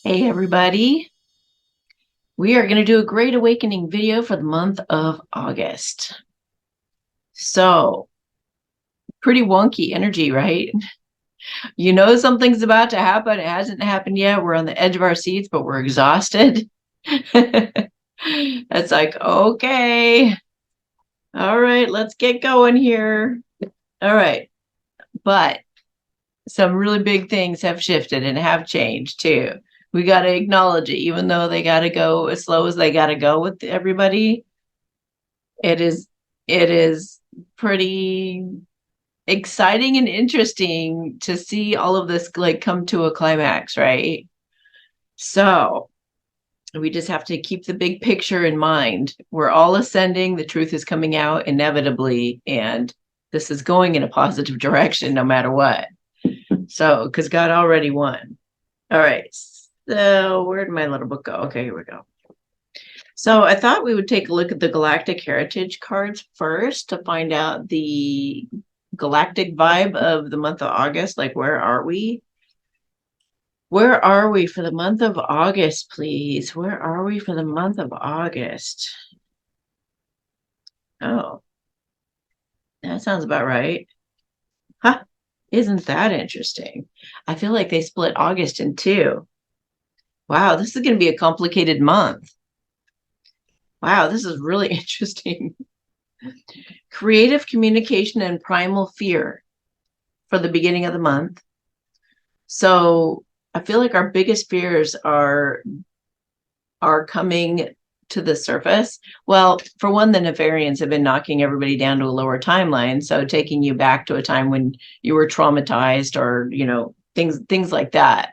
Hey everybody, we are going to do a Great Awakening video for the month of August. So, pretty wonky energy, right? You know something's about to happen. It hasn't happened yet. We're on the edge of our seats, but we're exhausted. It's like, okay, all right, let's get going here. All right, but some really big things have shifted and have changed too. We got to acknowledge it, even though they got to go as slow as they got to go with everybody. It is it is pretty exciting and interesting to see all of this like come to a climax, right? So we just have to keep the big picture in mind. We're all ascending, the truth is coming out inevitably, and this is going in a positive direction no matter what. So, because God already won. All right. So, where did my little book go? Okay, here we go. So I thought we would take a look at the Galactic Heritage cards first to find out the galactic vibe of the month of August. Like, where are we? Where are we for the month of August, please? Where are we for the month of August? Oh, that sounds about right. Huh. Isn't that interesting? I feel like they split August in two. Wow, this is going to be a complicated month. Wow, this is really interesting. Creative communication and primal fear for the beginning of the month. So I feel like our biggest fears are coming to the surface. Well, for one, the Nefarians have been knocking everybody down to a lower timeline, so taking you back to a time when you were traumatized, or things like that.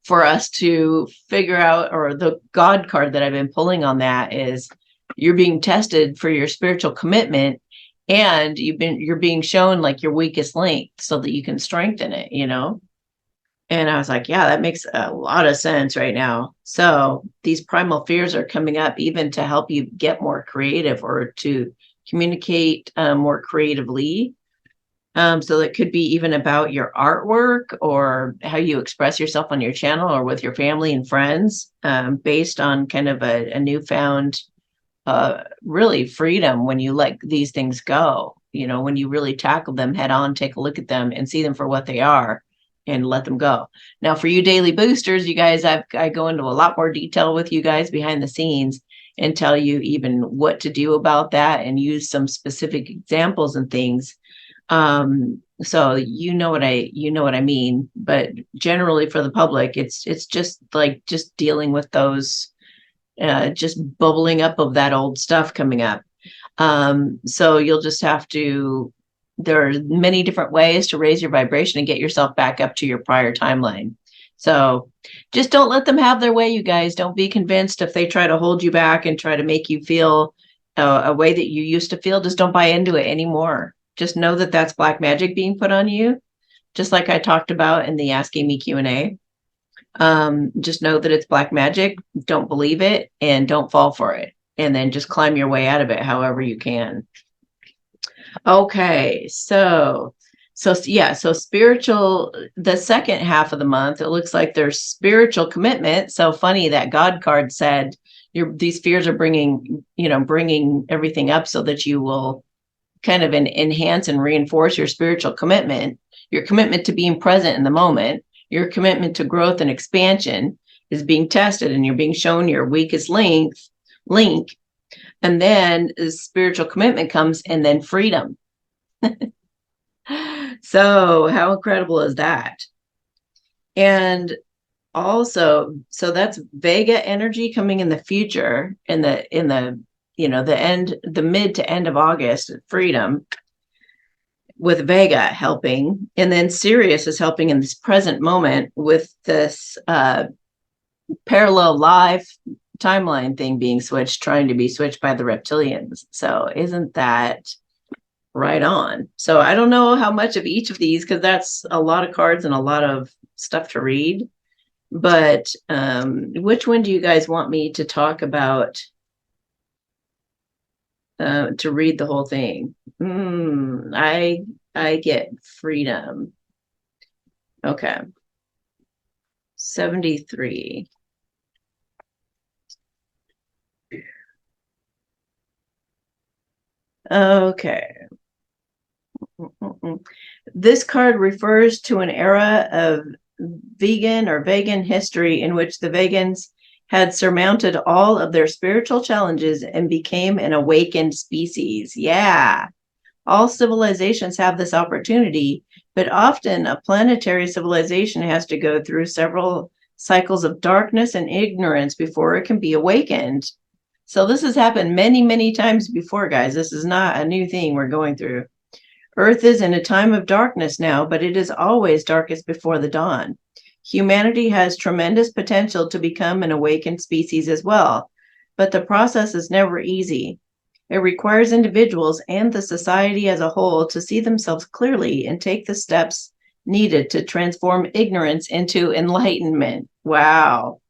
For us to figure out, or the God card that I've been pulling on that is you're being tested for your spiritual commitment, and you're being shown like your weakest link so that you can strengthen it. And I was like, yeah, that makes a lot of sense right now. So these primal fears are coming up even to help you get more creative or to communicate more creatively. So that could be even about your artwork or how you express yourself on your channel or with your family and friends, based on kind of a newfound, really freedom when you let these things go. When you really tackle them head on, take a look at them and see them for what they are and let them go. Now, for you daily boosters, you guys, I go into a lot more detail with you guys behind the scenes and tell you even what to do about that and use some specific examples and things. So you know what I mean, but generally for the public, it's just like just dealing with those, just bubbling up of that old stuff coming up. So you'll just have to, there are many different ways to raise your vibration and get yourself back up to your prior timeline. So just don't let them have their way, you guys. Don't be convinced if they try to hold you back and try to make you feel a way that you used to feel. Just don't buy into it anymore. Just know that that's black magic being put on you, just like I talked about in the Asking Me Q&A. Just know that it's black magic. Don't believe it and don't fall for it. And then just climb your way out of it however you can. Okay, so yeah, so spiritual, the second half of the month, it looks like there's spiritual commitment. So funny that God card said these fears are bringing everything up so that you will kind of enhance and reinforce your spiritual commitment, your commitment to being present in the moment, your commitment to growth and expansion is being tested, and you're being shown your weakest link. And then the spiritual commitment comes, and then freedom. So how incredible is that? And also, so that's Vega energy coming in the future, the mid to end of August, freedom, with Vega helping, and then Sirius is helping in this present moment with this parallel live timeline thing being switched, trying to be switched by the reptilians. So isn't that right on? So I don't know how much of each of these, because that's a lot of cards and a lot of stuff to read. But which one do you guys want me to talk about, to read the whole thing? I get freedom. Okay. 73. Okay. This card refers to an era of vegan history in which the vegans had surmounted all of their spiritual challenges and became an awakened species. Yeah. All civilizations have this opportunity, but often a planetary civilization has to go through several cycles of darkness and ignorance before it can be awakened. So this has happened many, many times before, guys. This is not a new thing we're going through. Earth is in a time of darkness now, but it is always darkest before the dawn. Humanity has tremendous potential to become an awakened species as well, but the process is never easy. It requires individuals and the society as a whole to see themselves clearly and take the steps needed to transform ignorance into enlightenment. Wow.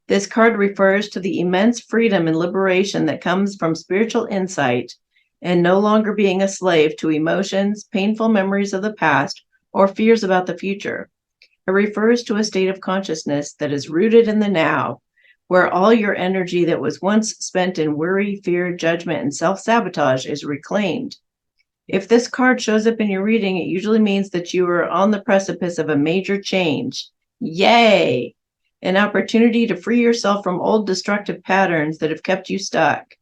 This card refers to the immense freedom and liberation that comes from spiritual insight and no longer being a slave to emotions, painful memories of the past, or fears about the future. It refers to a state of consciousness that is rooted in the now, where all your energy that was once spent in worry, fear, judgment, and self-sabotage is reclaimed. If this card shows up in your reading, it usually means that you are on the precipice of a major change. Yay! An opportunity to free yourself from old destructive patterns that have kept you stuck.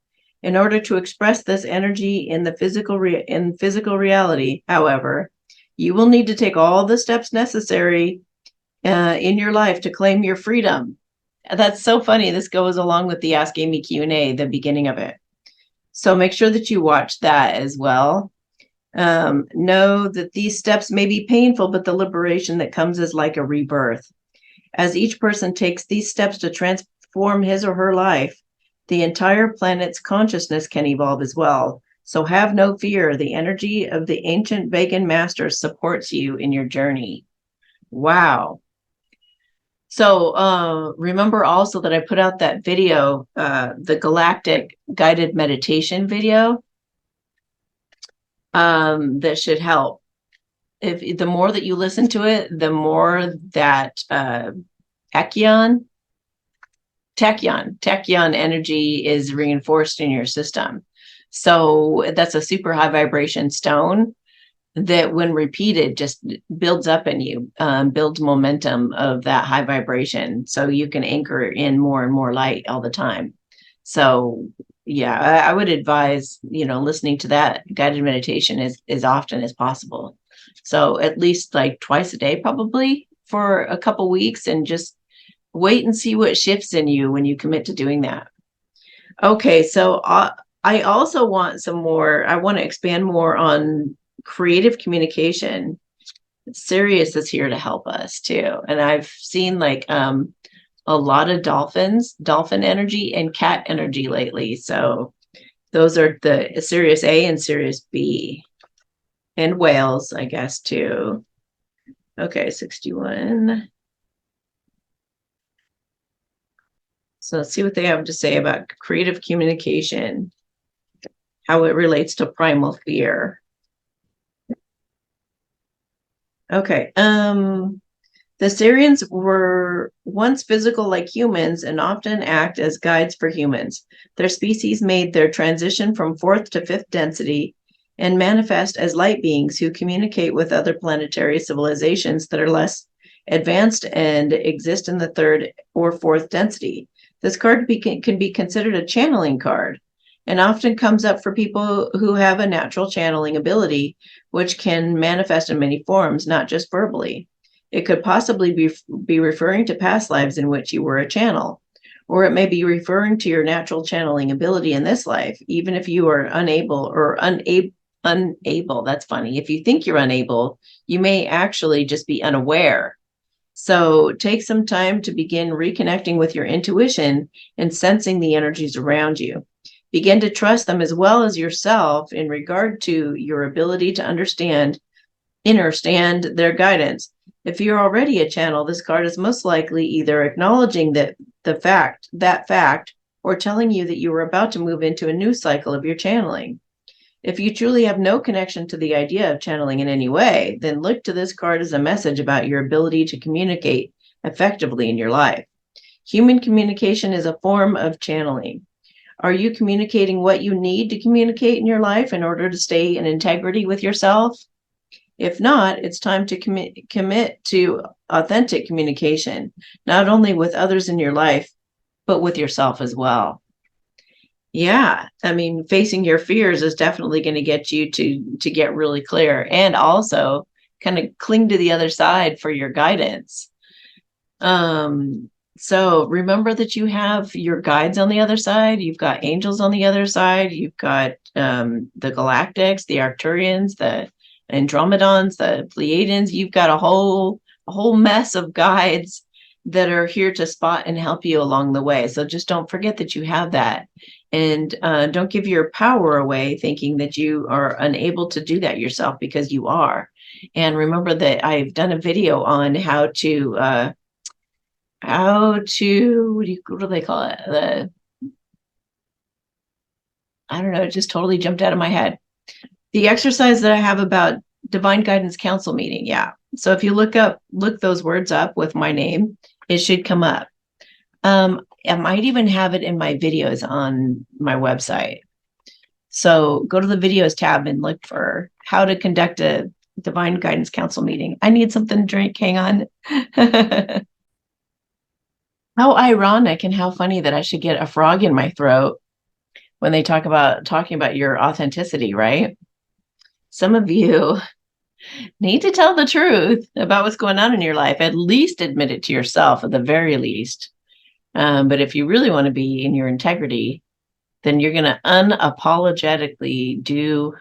In order to express this energy in the physical reality, however, you will need to take all the steps necessary in your life to claim your freedom. That's so funny. This goes along with the Ask Amy Q&A, the beginning of it. So make sure that you watch that as well. Know that these steps may be painful, but the liberation that comes is like a rebirth. As each person takes these steps to transform his or her life, the entire planet's consciousness can evolve as well. So have no fear. The energy of the ancient vegan masters supports you in your journey. Wow. So remember also that I put out that video, the Galactic Guided Meditation video, that should help. If the more that you listen to it, the more that tachyon energy is reinforced in your system. So that's a super high vibration stone that when repeated just builds up in you, builds momentum of that high vibration. So you can anchor in more and more light all the time. So yeah, I would advise, listening to that guided meditation as often as possible. So at least like twice a day, probably for a couple weeks, and just wait and see what shifts in you when you commit to doing that. Okay, so I also want I want to expand more on creative communication. Sirius is here to help us too. And I've seen like a lot of dolphin energy and cat energy lately. So those are the Sirius A and Sirius B, and whales, I guess, too. Okay, 61. So let's see what they have to say about creative communication, how it relates to primal fear. Okay. The Syrians were once physical like humans and often act as guides for humans. Their species made their transition from fourth to fifth density and manifest as light beings who communicate with other planetary civilizations that are less advanced and exist in the third or fourth density. This card can be considered a channeling card and often comes up for people who have a natural channeling ability, which can manifest in many forms, not just verbally. It could possibly be referring to past lives in which you were a channel, or it may be referring to your natural channeling ability in this life, even if you are unable. That's funny. If you think you're unable, you may actually just be unaware. So take some time to begin reconnecting with your intuition and sensing the energies around you. Begin to trust them as well as yourself in regard to your ability to understand their guidance. If you're already a channel, this card is most likely either acknowledging that fact, or telling you that you are about to move into a new cycle of your channeling. If you truly have no connection to the idea of channeling in any way, then look to this card as a message about your ability to communicate effectively in your life. Human communication is a form of channeling. Are you communicating what you need to communicate in your life in order to stay in integrity with yourself? If not, it's time to commit to authentic communication, not only with others in your life, but with yourself as well. Yeah, I mean, facing your fears is definitely going to get you to get really clear, and also kind of cling to the other side for your guidance. So remember that you have your guides on the other side. You've got angels on the other side. You've got the Galactics, the Arcturians, the Andromedons, the Pleiadians. You've got a whole mess of guides that are here to spot and help you along the way. So just don't forget that you have that. And don't give your power away thinking that you are unable to do that yourself, because you are. And remember that I've done a video on how to what do they call it? I don't know, it just totally jumped out of my head. The exercise that I have about Divine Guidance Council meeting. Yeah. So if you look those words up with my name, it should come up. I might even have it in my videos on my website. So go to the videos tab and look for how to conduct a Divine Guidance Council meeting. I need something to drink. Hang on. How ironic and how funny that I should get a frog in my throat when they talking about your authenticity, right? Some of you need to tell the truth about what's going on in your life. At least admit it to yourself, at the very least. But if you really want to be in your integrity, then you're going to unapologetically do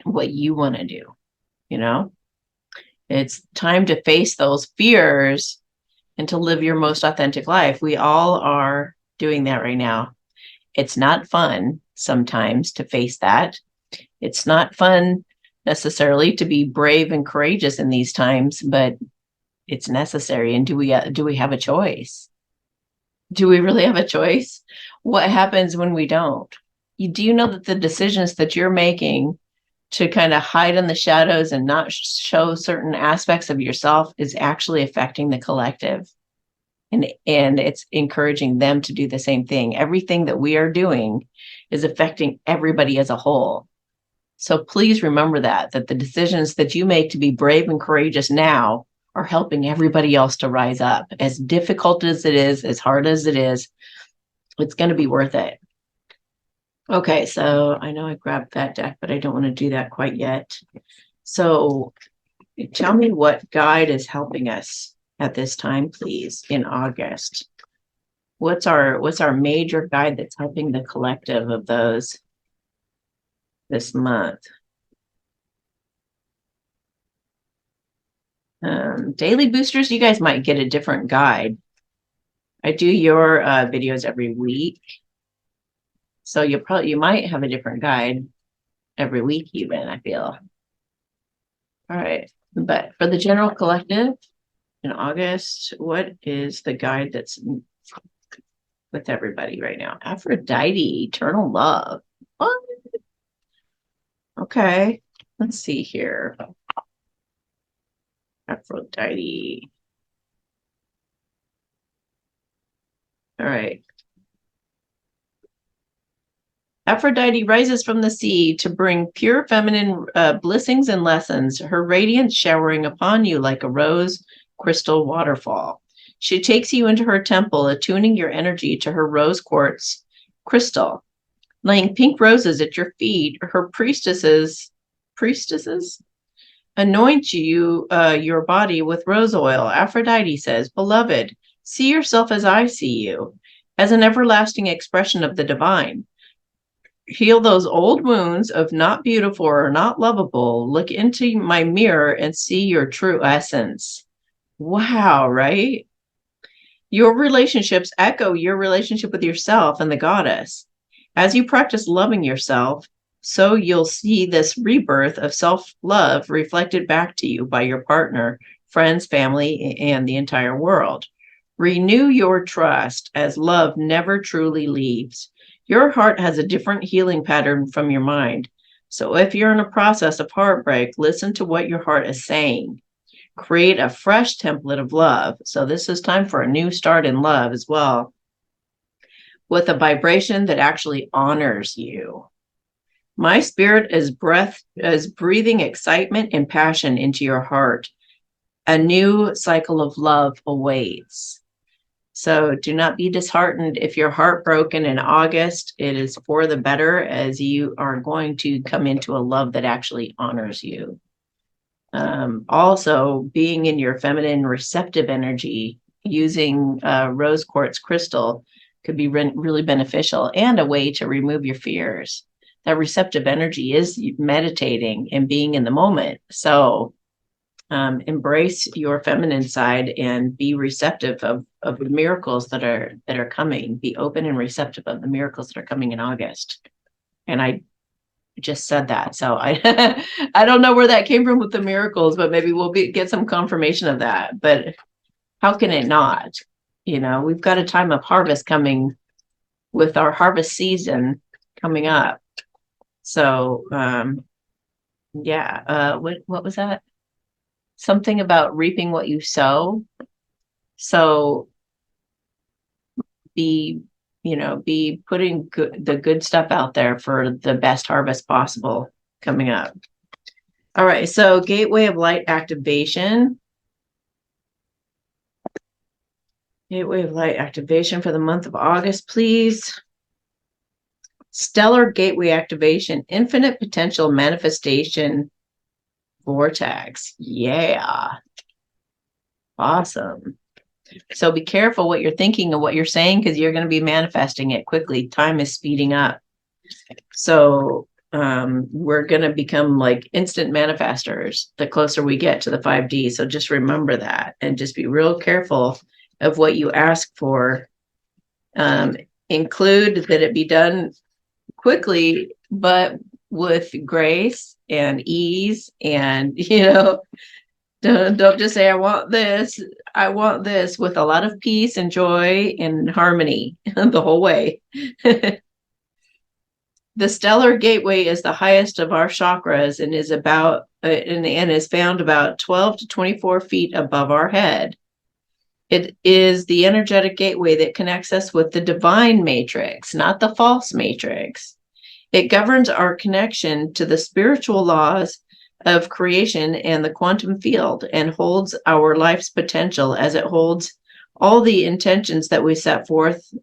what you want to do. You know, it's time to face those fears and to live your most authentic life. We all are doing that right now. It's not fun sometimes to face that. It's not fun necessarily to be brave and courageous in these times, but it's necessary. And do we have a choice? Do we really have a choice? What happens when we don't? Do you know that the decisions that you're making to kind of hide in the shadows and not show certain aspects of yourself is actually affecting the collective? And it's encouraging them to do the same thing. Everything that we are doing is affecting everybody as a whole. So please remember that the decisions that you make to be brave and courageous now are helping everybody else to rise up. As difficult as it is, as hard as it is, it's going to be worth it. Okay, so I know I grabbed that deck, but I don't want to do that quite yet. So tell me what guide is helping us at this time, please, in August. What's our major guide that's helping the collective of those this month? Daily boosters, you guys might get a different guide. I do your videos every week, so you might have a different guide every week even, I feel. All right, but for the general collective in August, what is the guide that's with everybody right now? Aphrodite, eternal love. What? Okay, let's see here. Aphrodite. All right. Aphrodite rises from the sea to bring pure feminine blessings and lessons, her radiance showering upon you like a rose crystal waterfall. She takes you into her temple, attuning your energy to her rose quartz crystal. Laying pink roses at your feet, her priestesses anoint you, your body with rose oil. Aphrodite says, "Beloved, see yourself as I see you, as an everlasting expression of the divine. Heal those old wounds of not beautiful or not lovable. Look into my mirror and see your true essence." Wow, right? Your relationships echo your relationship with yourself and the goddess. As you practice loving yourself, so you'll see this rebirth of self-love reflected back to you by your partner, friends, family, and the entire world. Renew your trust, as love never truly leaves. Your heart has a different healing pattern from your mind. So if you're in a process of heartbreak, listen to what your heart is saying. Create a fresh template of love. So this is time for a new start in love as well. with a vibration that actually honors you. My spirit is breathing excitement and passion into your heart. A new cycle of love awaits. So do not be disheartened if you're heartbroken in August. It is for the better, as you are going to come into a love that actually honors you. Also, being in your feminine receptive energy, using rose quartz crystal could be really beneficial, and a way to remove your fears. That receptive energy is meditating and being in the moment. So embrace your feminine side and be receptive of the miracles that are coming. Be open and receptive of the miracles that are coming in August. And I just said that, so I I don't know where that came from with the miracles, but maybe we'll get some confirmation of that. But how can it not? We've got a time of harvest coming with our harvest season coming up. So yeah, what was that? Something about reaping what you sow. So be putting the good stuff out there for the best harvest possible coming up. All right, so gateway of light activation. Gateway of light activation for the month of August, please. Stellar gateway activation, infinite potential manifestation vortex. Yeah. Awesome. So be careful what you're thinking and what you're saying, because you're going to be manifesting it quickly. Time is speeding up. So we're going to become like instant manifestors the closer we get to the 5D. So just remember that, and just be real careful of what you ask for. Include that it be done quickly, but with grace and ease, and don't just say I want this with a lot of peace and joy and harmony the whole way. The stellar gateway is the highest of our chakras and is about and is found about 12 to 24 feet above our head. It is the energetic gateway that connects us with the divine matrix, not the false matrix. It governs our connection to the spiritual laws of creation and the quantum field, and holds our life's potential as it holds all the intentions that we set forth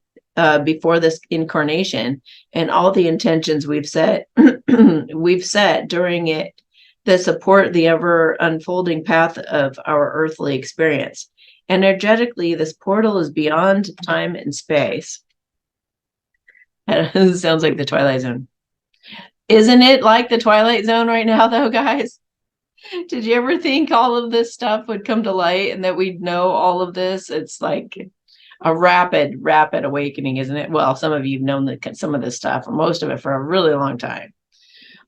before this incarnation, and all the intentions we've set during it that support the ever unfolding path of our earthly experience. Energetically, this portal is beyond time and space. It sounds like the Twilight Zone. Isn't it like the Twilight Zone right now, though, guys? Did you ever think all of this stuff would come to light and that we'd know all of this? It's like a rapid awakening, isn't it? Well, some of you have known some of this stuff, or most of it, for a really long time.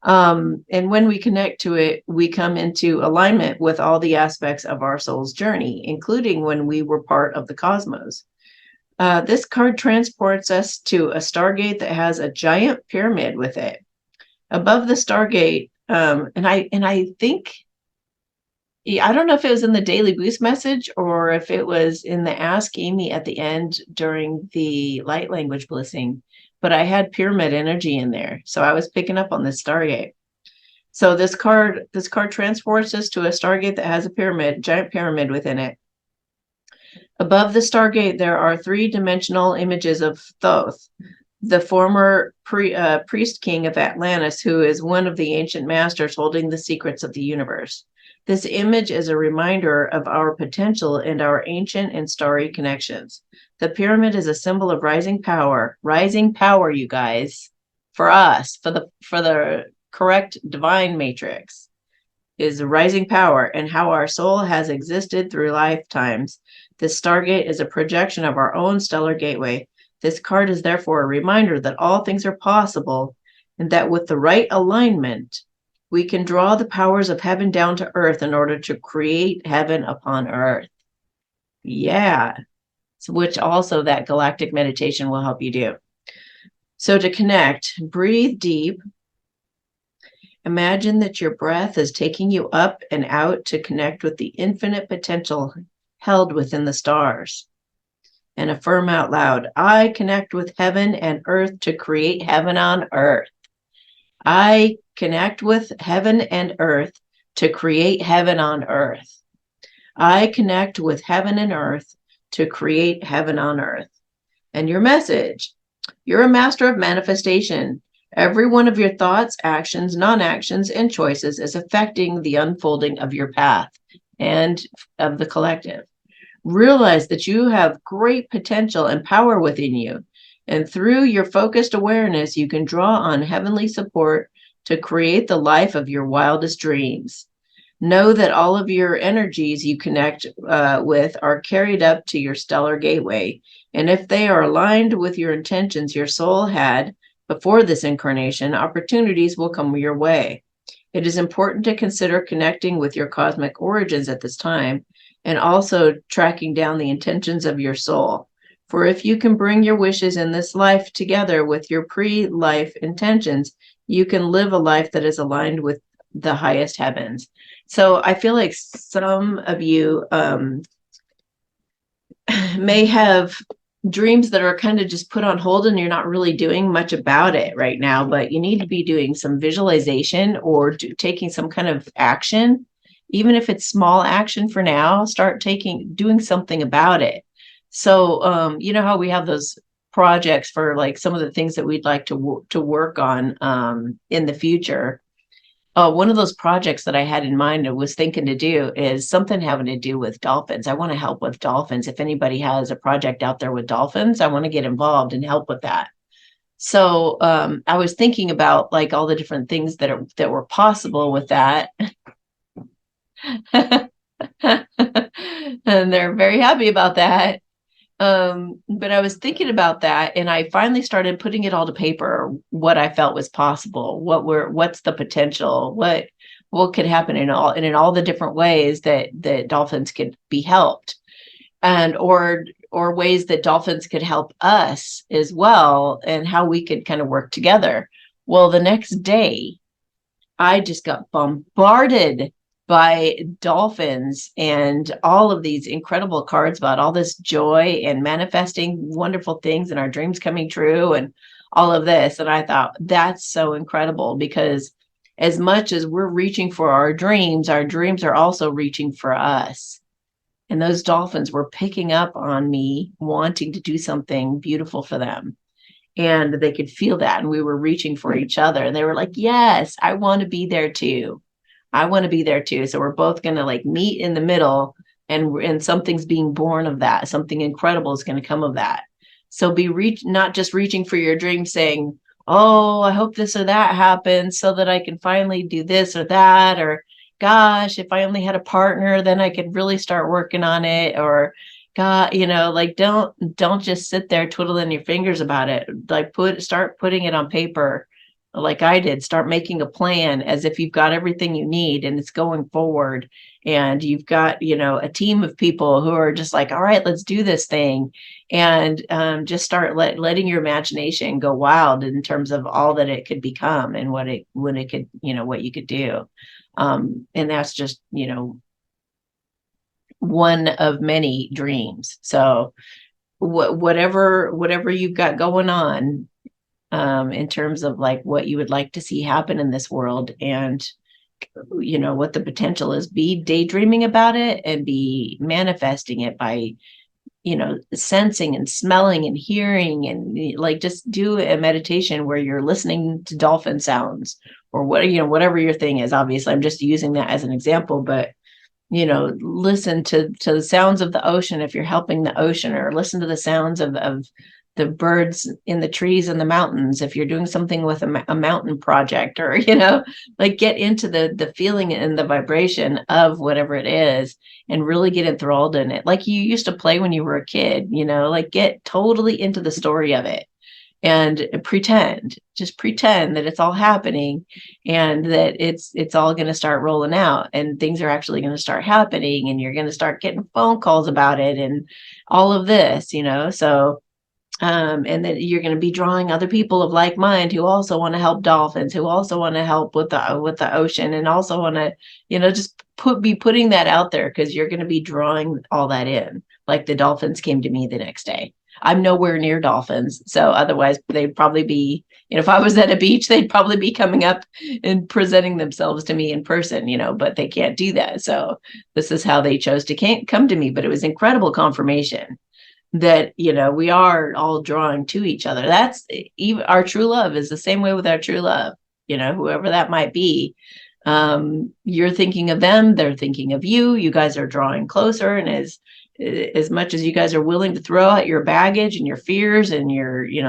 And when we connect to it, we come into alignment with all the aspects of our soul's journey, including when we were part of the cosmos. This card transports us to a stargate that has a giant pyramid with it. Above the stargate, and I think, I don't know if it was in the Daily Boost message or if it was in the Ask Amy at the end during the light language blessing, but I had pyramid energy in there. So I was picking up on this stargate. So this card transports us to a stargate that has a giant pyramid within it. Above the stargate, there are three-dimensional images of Thoth, the former priest king of Atlantis, who is one of the ancient masters holding the secrets of the universe. This image is a reminder of our potential and our ancient and starry connections. The pyramid is a symbol of rising power, you guys, for us, for the correct divine matrix, is rising power, and how our soul has existed through lifetimes. This stargate is a projection of our own stellar gateway. This card is therefore a reminder that all things are possible, and that with the right alignment, we can draw the powers of heaven down to earth in order to create heaven upon earth. Yeah. So, which also that galactic meditation will help you do. So to connect, breathe deep. Imagine that your breath is taking you up and out to connect with the infinite potential held within the stars. and affirm out loud, I connect with heaven and earth to create heaven on earth. I connect with heaven and earth to create heaven on earth. I connect with heaven and earth to create heaven on earth. And your message, you're a master of manifestation. Every one of your thoughts, actions, non-actions, and choices is affecting the unfolding of your path and of the collective. Realize that you have great potential and power within you. And through your focused awareness, you can draw on heavenly support to create the life of your wildest dreams. Know that all of your energies you connect with are carried up to your stellar gateway. And if they are aligned with your intentions your soul had before this incarnation, opportunities will come your way. It is important to consider connecting with your cosmic origins at this time, and also tracking down the intentions of your soul. For if you can bring your wishes in this life together with your pre-life intentions, you can live a life that is aligned with the highest heavens. So I feel like some of you may have dreams that are kind of just put on hold and you're not really doing much about it right now, but you need to be doing some visualization or taking some kind of action. Even if it's small action for now, start doing something about it. So, you know how we have those projects for like some of the things that we'd like to work on in the future. One of those projects that I had in mind and was thinking to do is something having to do with dolphins. I want to help with dolphins. If anybody has a project out there with dolphins, I want to get involved and help with that. So I was thinking about like all the different things that were possible with that. And they're very happy about that. But I was thinking about that, and I finally started putting it all to paper, what I felt was possible, what's the potential, what could happen in all the different ways that dolphins could be helped, and or ways that dolphins could help us as well, and how we could kind of work together. Well, the next day I just got bombarded by dolphins and all of these incredible cards about all this joy and manifesting wonderful things and our dreams coming true and all of this. And I thought, that's so incredible, because as much as we're reaching for our dreams are also reaching for us. And those dolphins were picking up on me wanting to do something beautiful for them. And they could feel that. And we were reaching for each other. And they were like, yes, I want to be there too. I want to be there too. So we're both going to like meet in the middle, and something's being born of that. Something incredible is going to come of that. So not just reaching for your dream saying, oh, I hope this or that happens so that I can finally do this or that, or gosh, if I only had a partner, then I could really start working on it, or God, like don't just sit there twiddling your fingers about it. Like start putting it on paper, like I did. Start making a plan as if you've got everything you need and it's going forward, and you've got a team of people who are just like, all right, let's do this thing, and just start letting your imagination go wild in terms of all that it could become and what it could, what you could do. And that's just one of many dreams. So whatever you've got going on in terms of like what you would like to see happen in this world, and what the potential is, be daydreaming about it and be manifesting it by sensing and smelling and hearing, and like just do a meditation where you're listening to dolphin sounds, or whatever your thing is. Obviously I'm just using that as an example, but listen to the sounds of the ocean if you're helping the ocean, or listen to the sounds of the birds in the trees and the mountains if you're doing something with a mountain project, or like get into the feeling and the vibration of whatever it is, and really get enthralled in it like you used to play when you were a kid. Like get totally into the story of it, and just pretend that it's all happening, and that it's all going to start rolling out, and things are actually going to start happening, and you're going to start getting phone calls about it and all of this, so and then you're going to be drawing other people of like mind who also want to help dolphins, who also want to help with the ocean, and also want to just be putting that out there, because you're going to be drawing all that in. like the dolphins came to me the next day. I'm nowhere near dolphins. So otherwise they'd probably be, if I was at a beach, they'd probably be coming up and presenting themselves to me in person, but they can't do that. So this is how they chose to come to me. But it was incredible confirmation that, we are all drawing to each other. That's even our true love is the same way with our true love, whoever that might be. You're thinking of them, they're thinking of you. You guys are drawing closer, and as much as you guys are willing to throw out your baggage and your fears and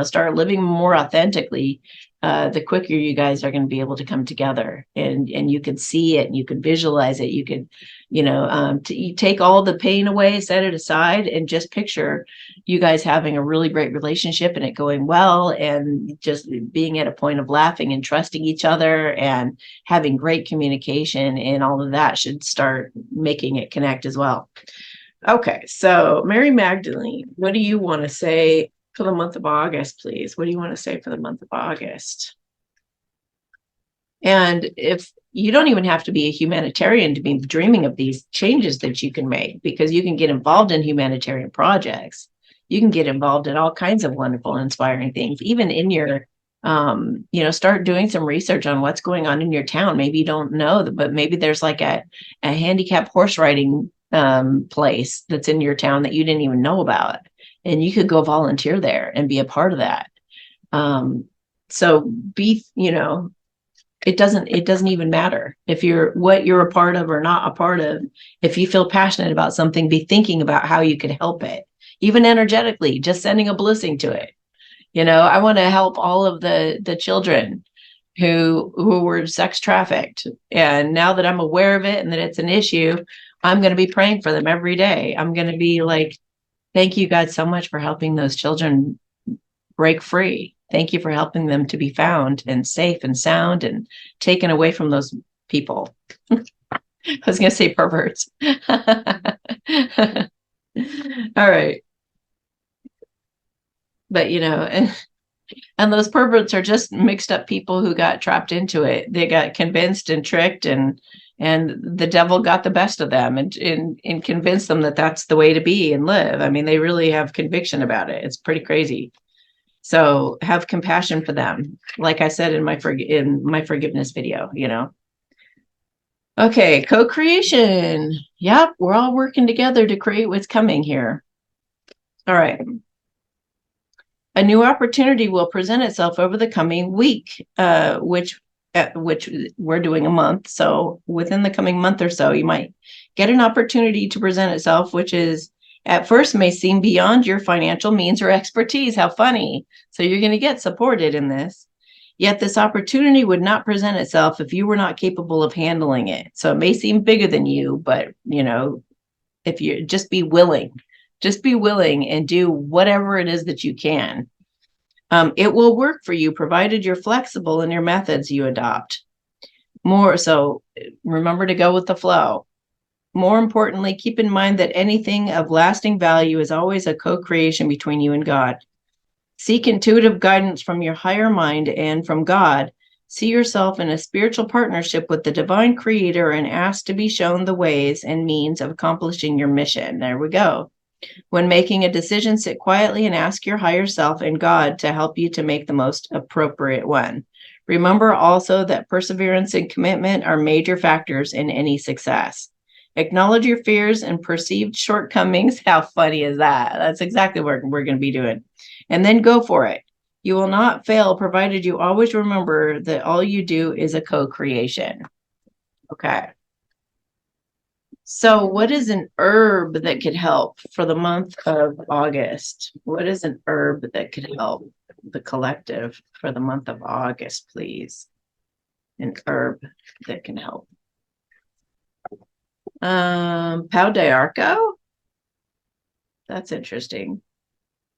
start living more authentically, the quicker you guys are going to be able to come together, and you can see it and you can visualize it. You can, you take all the pain away, set it aside, and just picture you guys having a really great relationship and it going well, and just being at a point of laughing and trusting each other and having great communication, and all of that should start making it connect as well. Okay, so Mary Magdalene, what do you want to say for the month of August, please? What do you want to say for the month of August? And if you don't even have to be a humanitarian to be dreaming of these changes that you can make, because you can get involved in humanitarian projects. You can get involved in all kinds of wonderful, inspiring things, even in your, start doing some research on what's going on in your town. Maybe you don't know, but maybe there's like a handicap horse riding place that's in your town that you didn't even know about, and you could go volunteer there and be a part of that. So be, it doesn't even matter if what you're a part of or not a part of. If you feel passionate about something, be thinking about how you could help it, even energetically, just sending a blessing to it. I want to help all of the children who were sex trafficked. And now that I'm aware of it and that it's an issue, I'm going to be praying for them every day. I'm going to be like, thank you, God, so much for helping those children break free. Thank you for helping them to be found and safe and sound and taken away from those people. I was going to say perverts. All right. But, and those perverts are just mixed up people who got trapped into it. They got convinced and tricked, and the devil got the best of them and convinced them that that's the way to be and live. I mean, they really have conviction about it. It's pretty crazy. So have compassion for them. Like I said in my forgiveness video, Okay, co-creation. Yep, we're all working together to create what's coming here. All right. A new opportunity will present itself over the coming week, which we're doing a month. So within the coming month or so, you might get an opportunity to present itself, which is at first may seem beyond your financial means or expertise. How funny. So you're going to get supported in this. Yet this opportunity would not present itself if you were not capable of handling it. So it may seem bigger than you, but if you just be willing and do whatever it is that you can. It will work for you, provided you're flexible in your methods you adopt. So remember to go with the flow. More importantly, keep in mind that anything of lasting value is always a co-creation between you and God. Seek intuitive guidance from your higher mind and from God. See yourself in a spiritual partnership with the divine creator and ask to be shown the ways and means of accomplishing your mission. There we go. When making a decision, sit quietly and ask your higher self and God to help you to make the most appropriate one. Remember also that perseverance and commitment are major factors in any success. Acknowledge your fears and perceived shortcomings. How funny is that? That's exactly what we're going to be doing. And then go for it. You will not fail, provided you always remember that all you do is a co-creation. Okay. So what is an herb that could help for the month of August? What is an herb that could help the collective for the month of August, please? An herb that can help. Pau de Arco. That's interesting.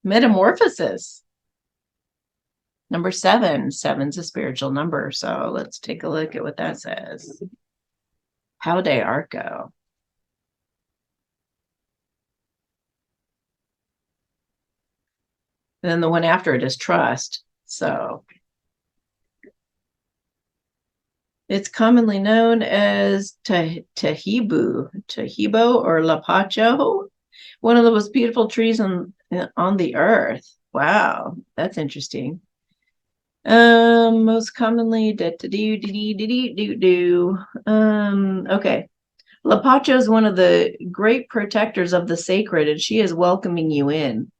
Metamorphosis. Number 7. 7's a spiritual number. So let's take a look at what that says. Pau de Arco. And then the one after it is trust. So it's commonly known as Tahibo or Lapacho. One of the most beautiful trees on the earth. Wow, that's interesting. Most commonly, okay. Lapacho is one of the great protectors of the sacred, and she is welcoming you in.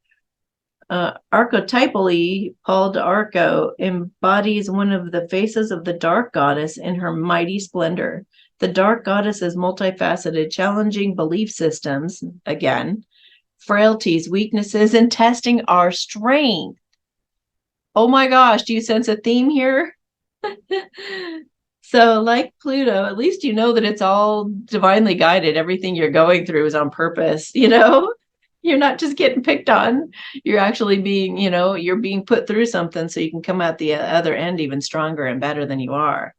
Archetypally, Paul d'Arco embodies one of the faces of the dark goddess in her mighty splendor. The dark goddess is multifaceted, challenging belief systems, again, frailties, weaknesses, and testing our strength. Oh my gosh, do you sense a theme here? So, like Pluto, at least you know that it's all divinely guided. Everything you're going through is on purpose, you know? You're not just getting picked on. You're actually being, you're being put through something so you can come out the other end even stronger and better than you are.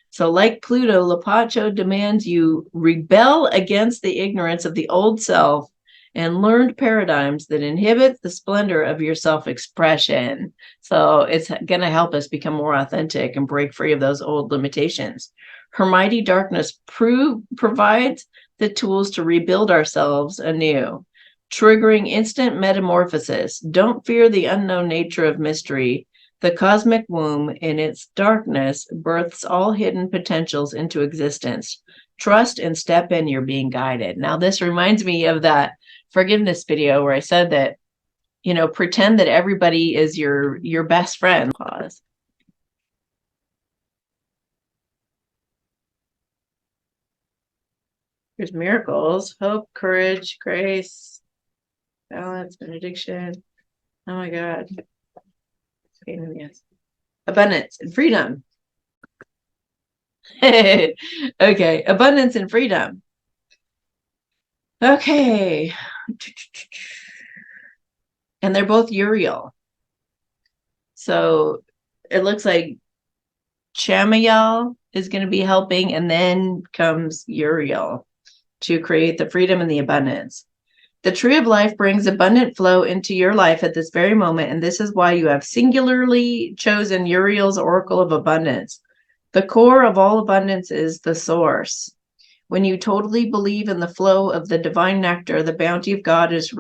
So, like Pluto, Lapacho demands you rebel against the ignorance of the old self and learned paradigms that inhibit the splendor of your self-expression. So it's going to help us become more authentic and break free of those old limitations. Her mighty darkness provides the tools to rebuild ourselves anew, triggering instant metamorphosis. Don't fear the unknown nature of mystery. The cosmic womb, in its darkness, births all hidden potentials into existence. Trust and step in, you're being guided. Now, this reminds me of that forgiveness video where I said that, pretend that everybody is your best friend. Pause. There's miracles, hope, courage, grace, balance, benediction. Oh my God. Yes. Abundance and freedom. Okay, abundance and freedom. Okay. And they're both Uriel. So it looks like Chamael is going to be helping, and then comes Uriel to create the freedom and the abundance. The tree of life brings abundant flow into your life at this very moment, and this is why you have singularly chosen Uriel's oracle of abundance. The core of all abundance is the source. When you totally believe in the flow of the divine nectar, the bounty of God is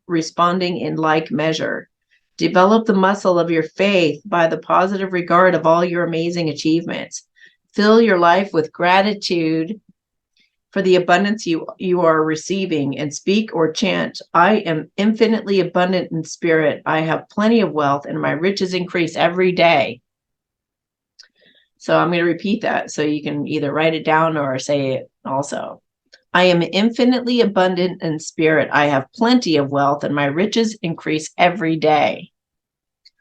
responding in like measure. Develop the muscle of your faith by the positive regard of all your amazing achievements. Fill your life with gratitude for the abundance you are receiving, and speak or chant, I am infinitely abundant in spirit. I have plenty of wealth and my riches increase every day. So I'm going to repeat that so you can either write it down or say it also. I am infinitely abundant in spirit. I have plenty of wealth and my riches increase every day.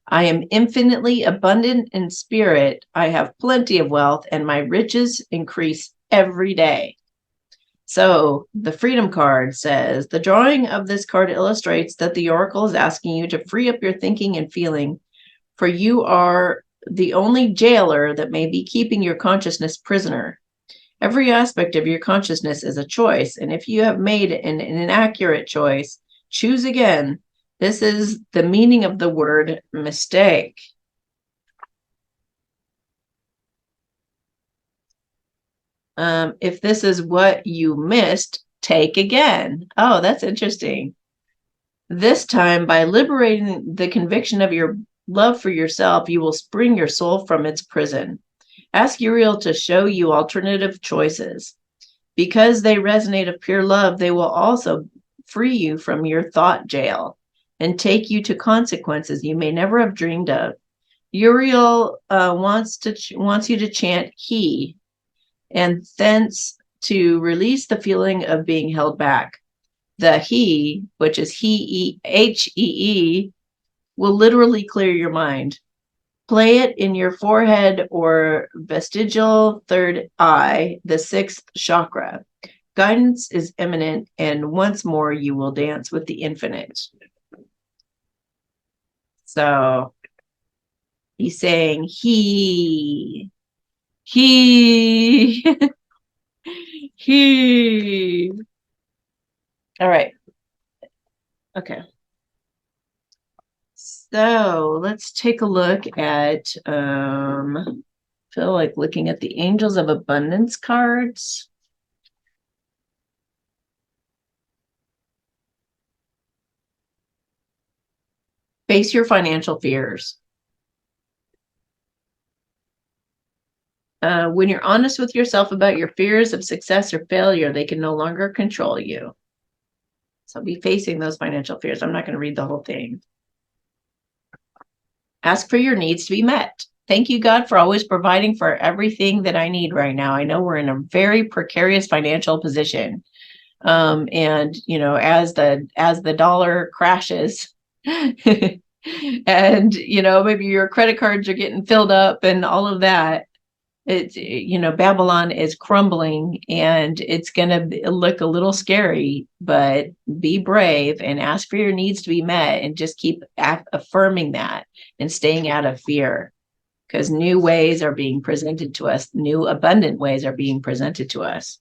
I am infinitely abundant in spirit. I have plenty of wealth and my riches increase every day. So the freedom card says, the drawing of this card illustrates that the oracle is asking you to free up your thinking and feeling, for you are the only jailer that may be keeping your consciousness prisoner. Every aspect of your consciousness is a choice, and if you have made an inaccurate choice, choose again. This is the meaning of the word mistake. If this is what you missed, take again. Oh, that's interesting. This time, by liberating the conviction of your love for yourself, you will spring your soul from its prison. Ask Uriel to show you alternative choices. Because they resonate of pure love, they will also free you from your thought jail and take you to consequences you may never have dreamed of. Uriel wants you to chant he, and thence to release the feeling of being held back. The he, which is H-E-E, will literally clear your mind. Play it in your forehead or vestigial third eye, the sixth chakra. Guidance is imminent, and once more you will dance with the infinite. So he's saying he, he. All right. Okay. So let's take a look at, feel like looking at the Angels of Abundance cards. Face your financial fears. When you're honest with yourself about your fears of success or failure, they can no longer control you. So be facing those financial fears. I'm not going to read the whole thing. Ask for your needs to be met. Thank you, God, for always providing for everything that I need right now. I know we're in a very precarious financial position. And as the dollar crashes, and maybe your credit cards are getting filled up and all of that, it's Babylon is crumbling, and it's going to look a little scary, but be brave and ask for your needs to be met, and just keep affirming that and staying out of fear, because new ways are being presented to us. New abundant ways are being presented to us.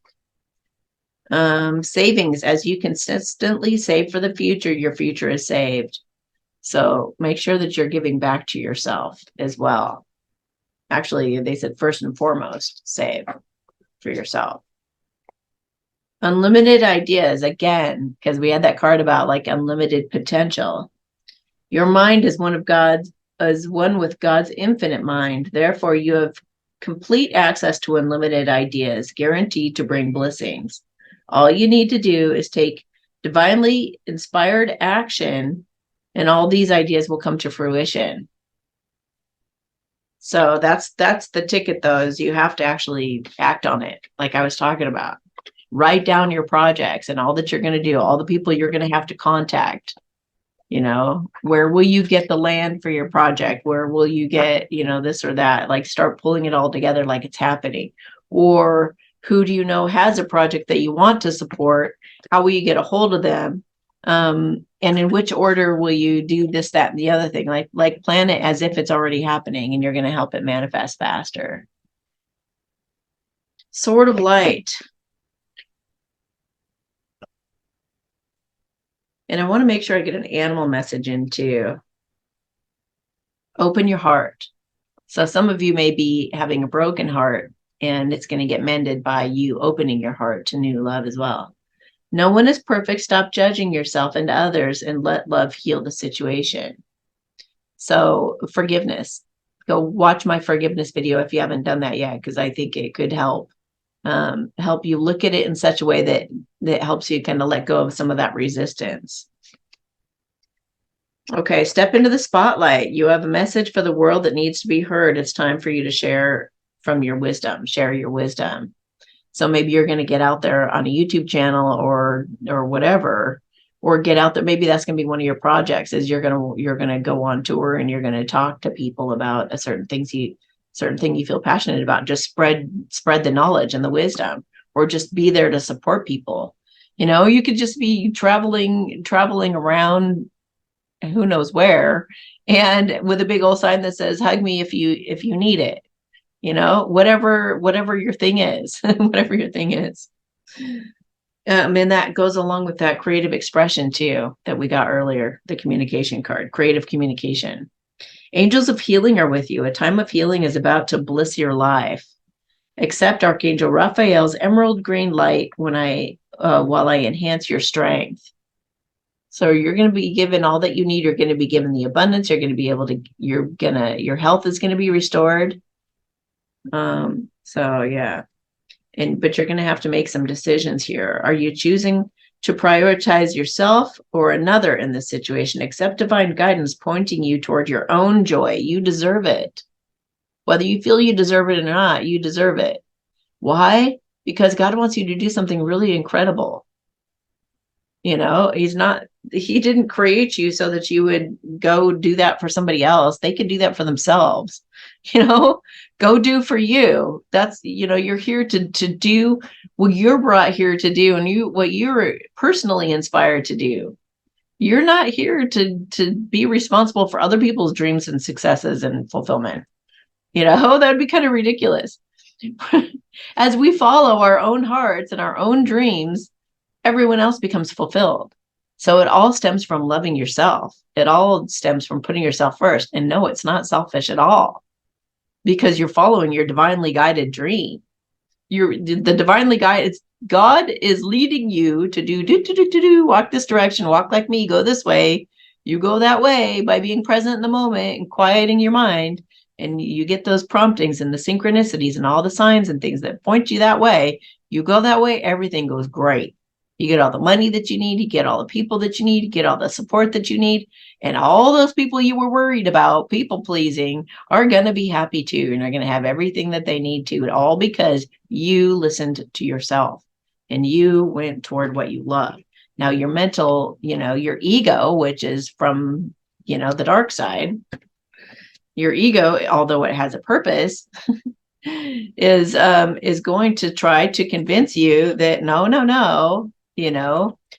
Savings. As you consistently save for the future, your future is saved. So make sure that you're giving back to yourself as well. Actually, they said first and foremost, save for yourself. Unlimited ideas, again, because we had that card about like unlimited potential. Your mind is one with God's infinite mind. Therefore, you have complete access to unlimited ideas, guaranteed to bring blessings. All you need to do is take divinely inspired action, and all these ideas will come to fruition. So that's the ticket, though, is you have to actually act on it. Like I was talking about, write down your projects and all that you're going to do, all the people you're going to have to contact. Where will you get the land for your project? Where will you get, this or that? Like start pulling it all together like it's happening. Or who do you know has a project that you want to support? How will you get a hold of them? And in which order will you do this, that, and the other thing? Like plan it as if it's already happening, and you're going to help it manifest faster. Sword of light. And I want to make sure I get an animal message in too. Open your heart. So some of you may be having a broken heart, and it's going to get mended by you opening your heart to new love as well. No one is perfect. Stop judging yourself and others, and let love heal the situation. So forgiveness. Go watch my forgiveness video if you haven't done that yet, because I think it could help you look at it in such a way that helps you kind of let go of some of that resistance. Okay, step into the spotlight. You have a message for the world that needs to be heard. It's time for you to share from your wisdom. Share your wisdom. So maybe you're going to get out there on a YouTube channel or whatever, or get out there. Maybe that's going to be one of your projects, is you're going to go on tour and you're going to talk to people about a certain thing you feel passionate about. Just spread the knowledge and the wisdom, or just be there to support people. You could just be traveling around who knows where, and with a big old sign that says hug me if you need it. Whatever your thing is. Whatever your thing is. And that goes along with that creative expression too that we got earlier, the communication card, creative communication. Angels of healing are with you. A time of healing is about to bliss your life. Accept Archangel Raphael's emerald green light while I enhance your strength. So you're going to be given all that you need. You're going to be given the abundance. You're going to be able to, your health is going to be restored. So yeah. But you're going to have to make some decisions here. Are you choosing to prioritize yourself or another in this situation? Accept divine guidance pointing you toward your own joy. You deserve it. Whether you feel you deserve it or not, you deserve it. Why? Because God wants you to do something really incredible. He didn't create you so that you would go do that for somebody else. They could do that for themselves. Go do for you. That's, you're here to do what you're brought here to do, and what you're personally inspired to do. You're not here to be responsible for other people's dreams and successes and fulfillment. That would be kind of ridiculous. As we follow our own hearts and our own dreams, everyone else becomes fulfilled. So it all stems from loving yourself. It all stems from putting yourself first. And no, it's not selfish at all, because you're following your divinely guided dream. The divinely guided, God is leading you to do, walk this direction, walk like me, go this way, You go that way by being present in the moment and quieting your mind, and you get those promptings and the synchronicities and all the signs and things that point you that way. You go that way, everything goes great. You get all the money that you need, you get all the people that you need, you get all the support that you need, and all those people you were worried about, people pleasing, are going to be happy too, and are going to have everything that they need to, all because you listened to yourself and you went toward what you love. Now your mental, your ego, which is from, the dark side, your ego, although it has a purpose, is going to try to convince you that no,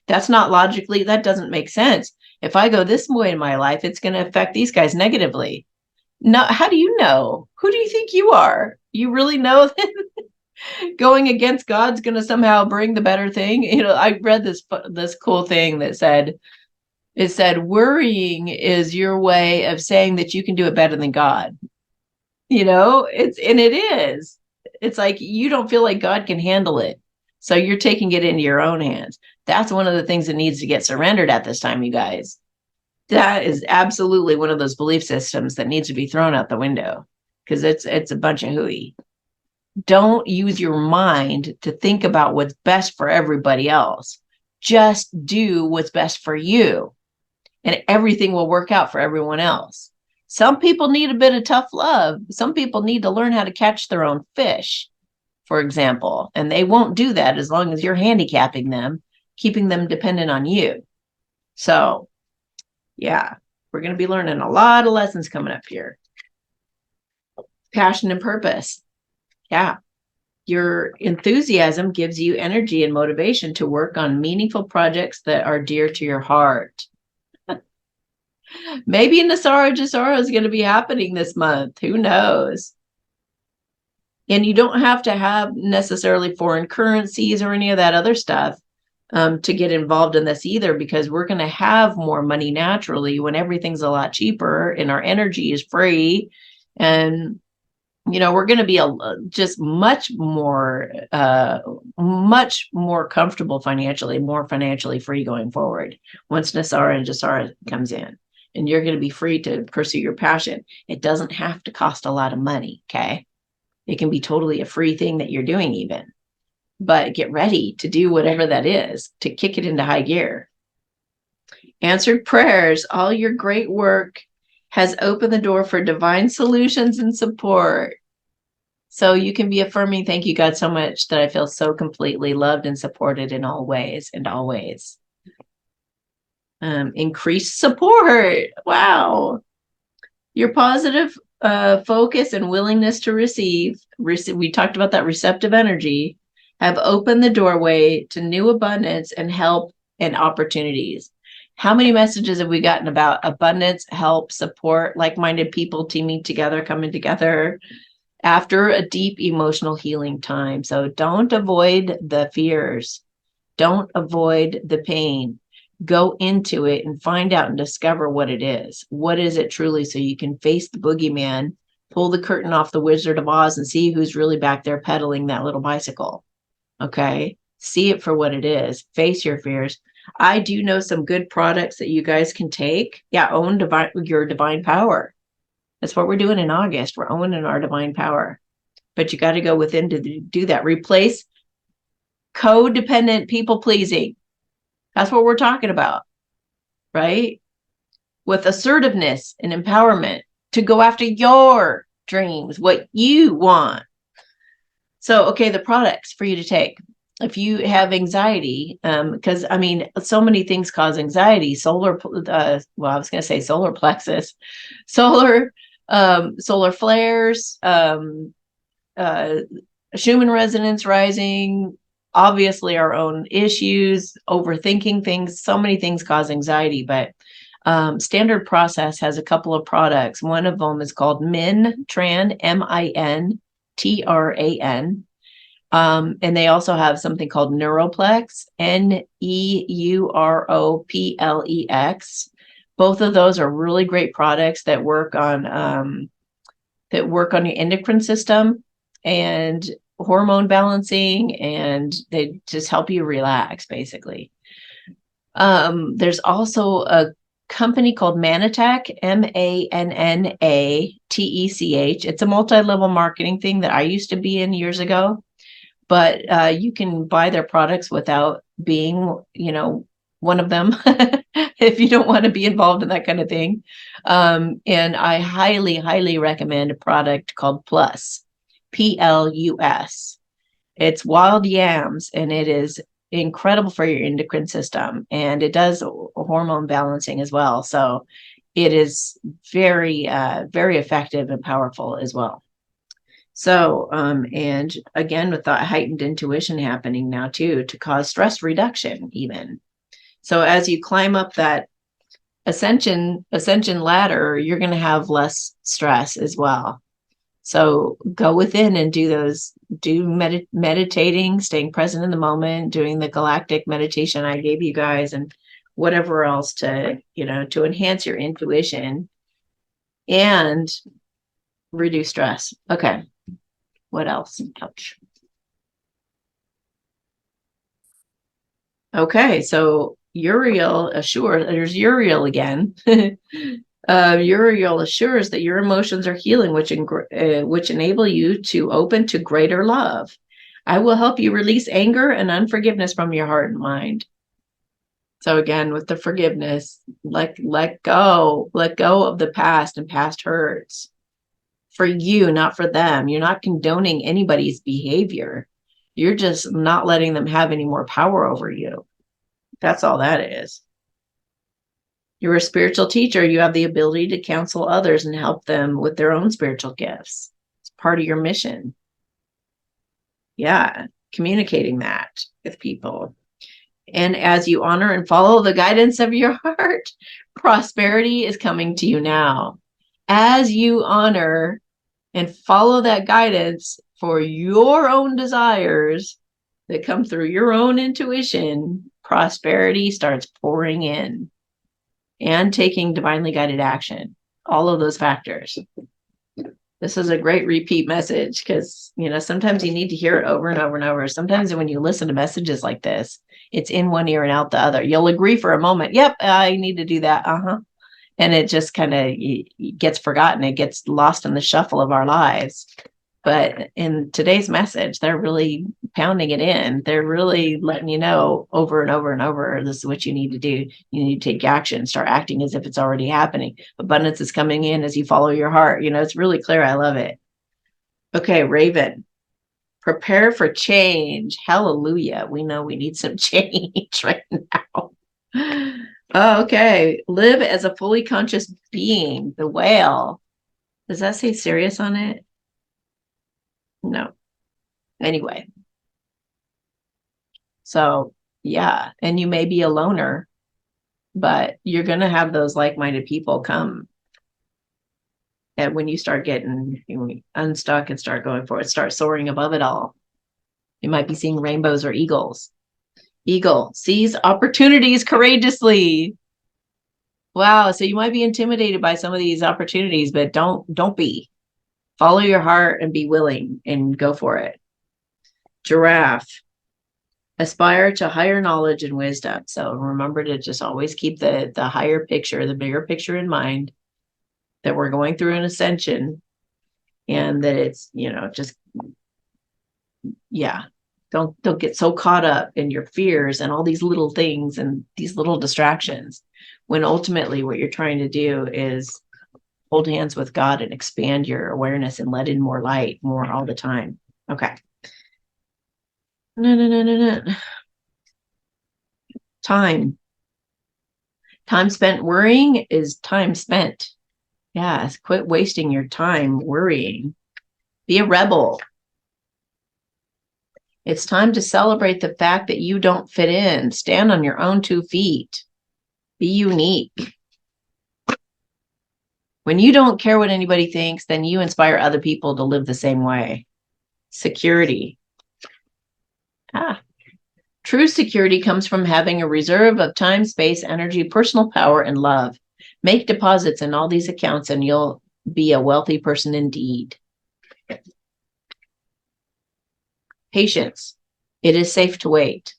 that's not logically, that doesn't make sense. If I go this way in my life, it's going to affect these guys negatively. No, how do you know? Who do you think you are? You really know that going against God's going to somehow bring the better thing? I read this cool thing that said worrying is your way of saying that you can do it better than God. It is. It's like you don't feel like God can handle it. So you're taking it into your own hands. That's one of the things that needs to get surrendered at this time, you guys. That is absolutely one of those belief systems that needs to be thrown out the window, because it's a bunch of hooey. Don't use your mind to think about what's best for everybody else. Just do what's best for you, and everything will work out for everyone else. Some people need a bit of tough love. Some people need to learn how to catch their own fish, for example, and they won't do that as long as you're handicapping them, keeping them dependent on you. So, yeah, we're going to be learning a lot of lessons coming up here. Passion and purpose. Yeah. Your enthusiasm gives you energy and motivation to work on meaningful projects that are dear to your heart. Maybe Nasara Jasara is going to be happening this month. Who knows? And you don't have to have necessarily foreign currencies or any of that other stuff to get involved in this either, because we're going to have more money naturally when everything's a lot cheaper and our energy is free. And, we're going to be just much more comfortable financially, more financially free going forward once Nasara and Jasara comes in. And you're going to be free to pursue your passion. It doesn't have to cost a lot of money, okay? It can be totally a free thing that you're doing even. But get ready to do whatever that is to kick it into high gear. Answered prayers, all your great work has opened the door for divine solutions and support. So you can be affirming, thank you, God, so much that I feel so completely loved and supported in all ways and always. Increased support. Wow. Your positive focus and willingness to receive, we talked about that receptive energy, have opened the doorway to new abundance and help and opportunities. How many messages have we gotten about abundance, help, support, like-minded people teaming together, coming together after a deep emotional healing time? So don't avoid the fears. Don't avoid the pain. Go into it and find out and discover what it is. What is it truly, so you can face the boogeyman, pull the curtain off the Wizard of Oz and see who's really back there pedaling that little bicycle. Okay? See it for what it is. Face your fears. I do know some good products that you guys can take. Yeah, own your divine power. That's what we're doing in August. We're owning our divine power. But you got to go within to do that. Replace codependent people pleasing. That's what we're talking about, right? With assertiveness and empowerment to go after your dreams, what you want. So, okay, the products for you to take. If you have anxiety, because so many things cause anxiety. Solar plexus, solar flares, Schumann resonance rising, obviously our own issues, overthinking things. So many things cause anxiety, but Standard Process has a couple of products. One of them is called Mintran, Mintran. And they also have something called Neuroplex, Neuroplex. Both of those are really great products that work on your endocrine system and hormone balancing, and they just help you relax, basically. There's also company called Manatech, Mannatech. It's a multi-level marketing thing that I used to be in years ago, but you can buy their products without being, one of them if you don't want to be involved in that kind of thing. And I highly, highly recommend a product called Plus. It's wild yams, and it is incredible for your endocrine system, and it does hormone balancing as well. So it is very, very effective and powerful as well. So, and again, with that heightened intuition happening now too, to cause stress reduction even. So as you climb up that ascension ladder, you're going to have less stress as well. So go within and do meditating, staying present in the moment, doing the galactic meditation I gave you guys, and whatever else to enhance your intuition and reduce stress. Okay. What else? Ouch. Okay. So Uriel assures, there's Uriel again. Uriel assures that your emotions are healing, which enable you to open to greater love. I will help you release anger and unforgiveness from your heart and mind. So again, with the forgiveness, let go of the past and past hurts for you, not for them. You're not condoning anybody's behavior. You're just not letting them have any more power over you. That's all that is. You're a spiritual teacher. You have the ability to counsel others and help them with their own spiritual gifts. It's part of your mission. Yeah, communicating that with people. And as you honor and follow the guidance of your heart, prosperity is coming to you now. As you honor and follow that guidance for your own desires that come through your own intuition, prosperity starts pouring in. And taking divinely guided action, all of those factors. This is a great repeat message because, sometimes you need to hear it over and over and over. Sometimes when you listen to messages like this, it's in one ear and out the other. You'll agree for a moment. Yep, I need to do that. And it just kind of gets forgotten. It gets lost in the shuffle of our lives. But in today's message, they're really pounding it in. They're really letting you know over and over and over, this is what you need to do. You need to take action, start acting as if it's already happening. Abundance is coming in as you follow your heart. It's really clear. I love it. Okay, Raven, prepare for change. Hallelujah. We know we need some change right now. Okay, live as a fully conscious being, the whale. Does that say serious on it? No. Anyway. So, yeah. And you may be a loner, but you're going to have those like-minded people come. And when you start getting unstuck and start going forward, start soaring above it all, you might be seeing rainbows or eagles. Eagle sees opportunities courageously. Wow. So you might be intimidated by some of these opportunities, but don't be. Follow your heart and be willing and go for it. Giraffe. Aspire to higher knowledge and wisdom. So remember to just always keep the higher picture, the bigger picture in mind, that we're going through an ascension, and that it's, just, yeah, don't get so caught up in your fears and all these little things and these little distractions, when ultimately what you're trying to do is hold hands with God and expand your awareness and let in more light, more all the time. Okay. No. Time spent worrying is time spent. Yes. Quit wasting your time worrying. Be a rebel. It's time to celebrate the fact that you don't fit in. Stand on your own 2 feet. Be unique. When you don't care what anybody thinks, then you inspire other people to live the same way. Security. True security comes from having a reserve of time, space, energy, personal power, and love. Make deposits in all these accounts and you'll be a wealthy person indeed. Patience. It is safe to wait.